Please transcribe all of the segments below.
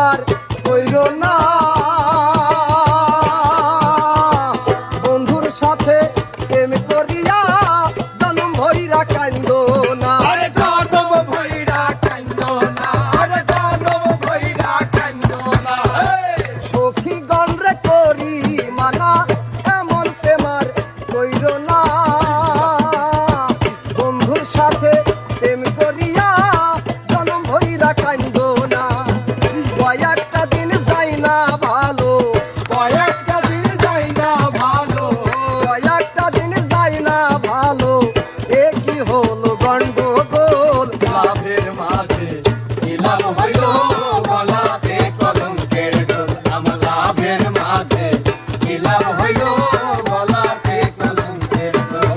আর কইরো না, বন্ধুর সাথে প্রেম করিয়া জনম ভইরা কান্দো না। সখীগণ রে করি মানা এমন প্রেমার কইরো না, বন্ধুর সাথে প্রেম করিয়া জনম ভইরা কান্দো না। কয়েকটা দিন যাই না ভালো, কয়েকটা দিন যাই না ভালো, কয়েকটা দিন যাই না ভালো, এ কি হলো গন্ডগোল। লাভের মাঝে কি লাভ হইলো, গলাতে কলঙ্কের ডোর। আমার লাভের মাঝে কি লাভ হইলো, গলাতে কলঙ্কের ডোর।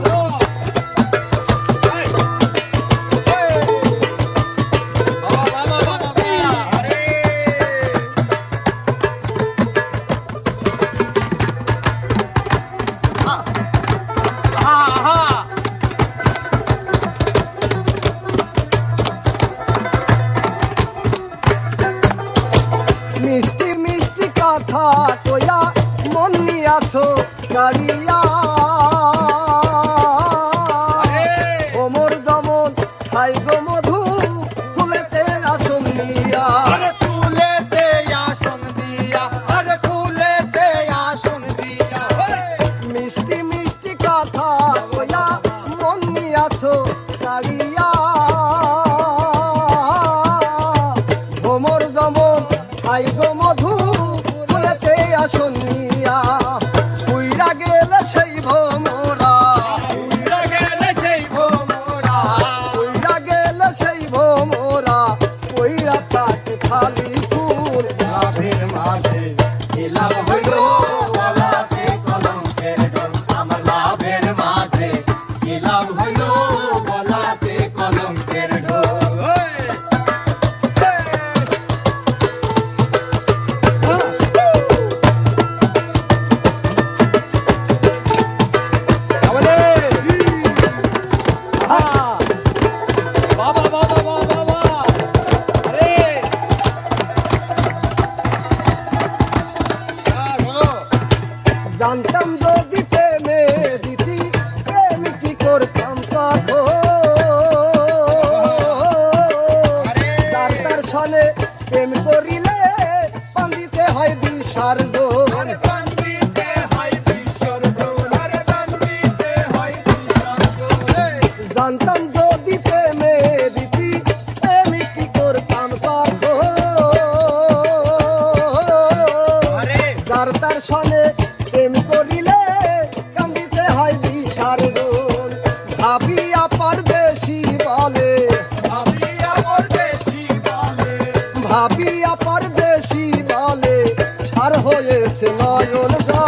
মিষ্টি মিষ্টি কথা কয়া মন নিয়াছো গাড়িয়া, ওমর দমন খাই গো মধু ফুলেতে আসন নিয়া। আরে ফুলেতে আসন দিয়া, আরে ফুলেতে আসন দিয়া। মিষ্টি মিষ্টি কথা কয়া মন নিয়াছো গাড়িয়া, ওমর দমন খাই গো মধু ফুলেতে আসন নিয়া। উইরা গেলে সেই ভোমরা, উইরা গেলে সেই ভোমরা, উইরা গেলে সেই ভোমরা, উইরা থাকে খালি ফুল। লাভের মাঝে কি লাভ হইলো, গলাতে কলঙ্কের ডোর। আমার লাভের মাঝে কি লাভ হইলো, গলাতে কলঙ্কের ডোর। বাবা বাবা বাবা বাবা, আরে জানতাম যদি প্রেমে দিতি প্রেম কি করতাম তখন। তার তার সনে প্রেম করিলে পান্দিতে হয় বিসর্জন। বান্দিতে হয় বিসর্জন, আরে বান্দিতে হয় বিসর্জন। জানতাম যদি প্রেমে দিতি প্রেম কি করতাম তখন। তার তার সনে প্রেম করিলে কান্দিতে হয় বিসর্জন। ভাবিয়া পারদেশি বলে, ভাবিয়া পরদেশী বলে, ভাবিয়া পারদেশি বলে সার হয়েছে নয়ন জল।